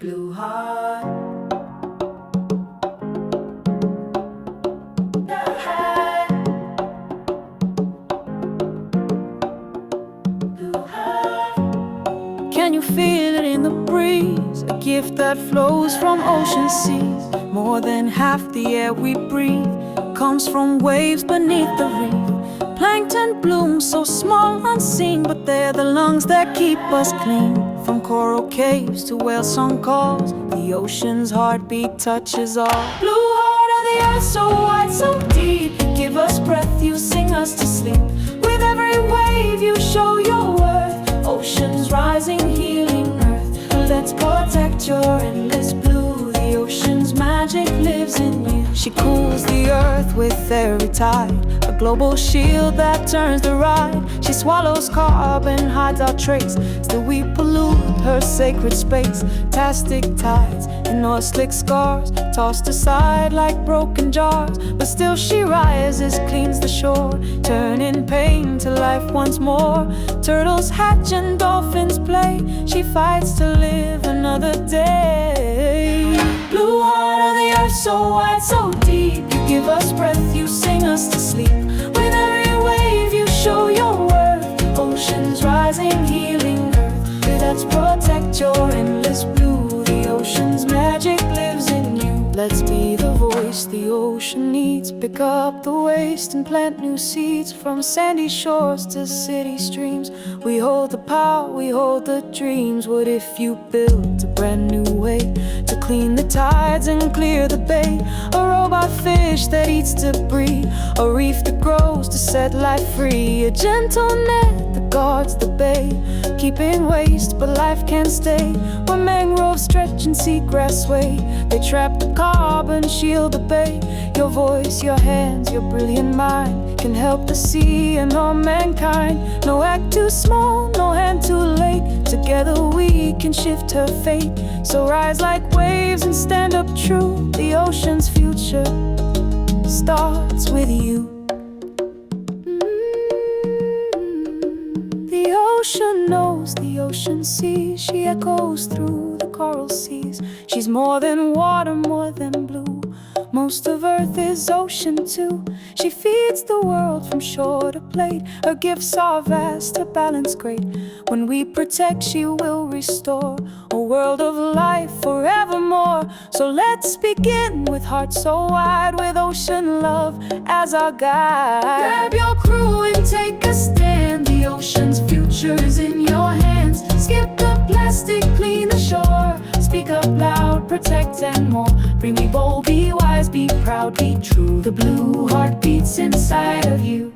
Blue heart. Can you feel it in the breeze? A gift that flows from ocean seas. More than half the air we breathe comes from waves beneath the reef. Plankton blooms so small, unseen, but they're the lungs that keep us clean. From coral caves to whale song calls, the ocean's heartbeat touches all. Blue heart of the earth, so wide, so deep. You give us breath, you sing us to sleep. With every wave you show your worth. Oceans rising, healing earth. Let's protect your endless blue. The ocean's magic lives in you. She cools the earth with every tide, a global shield that turns the ride. She swallows carbon, hides our trace. Still we pollute her sacred space. Plastic tides and oil slick scars, tossed aside like broken jars. But still she rises, cleans the shore, turning pain to life once more. Turtles hatch and dolphins play. She fights to live another day. Blue heart of the earth, so wide, so deep. You give us breath, you sing us to sleep. With every wave you show your worth. Oceans rising, healing earth. Let's protect your endless blue. The ocean's magic lives in you. Let's be the voice the ocean needs. Pick up the waste and plant new seeds. From sandy shores to city streams, we hold the power, we hold the dreams. What if you built a brand new way to clean the tides and clear the bay? A robot fish that eats debris, a reef that grows to set life free. A gentle net that guards the bay, keeping waste but life can't stay. Where mangroves stretch and seagrass sway, they trap the carbon, shield the bay. Your voice, your hands, your brilliant mind can help the sea and all mankind. No act too small, no hand too late. Together we can shift her fate. So rise like waves and stand up true. The ocean's future starts with you. The ocean knows, the ocean sees. She echoes through the coral seas. She's more than water, more than blue. Most of Earth is ocean too. She feeds the world from shore to plate. Her gifts are vast, her balance great. When we protect, she will restore a world of life forevermore. So let's begin with hearts so wide, with ocean love as our guide. Grab your crew and take a stand. The ocean's future is in your hands. Skip the plastic, clean the shore. Speak up loud, protect and more. Bring me bold, be wise, be proud, be true. The blue heart beats inside of you.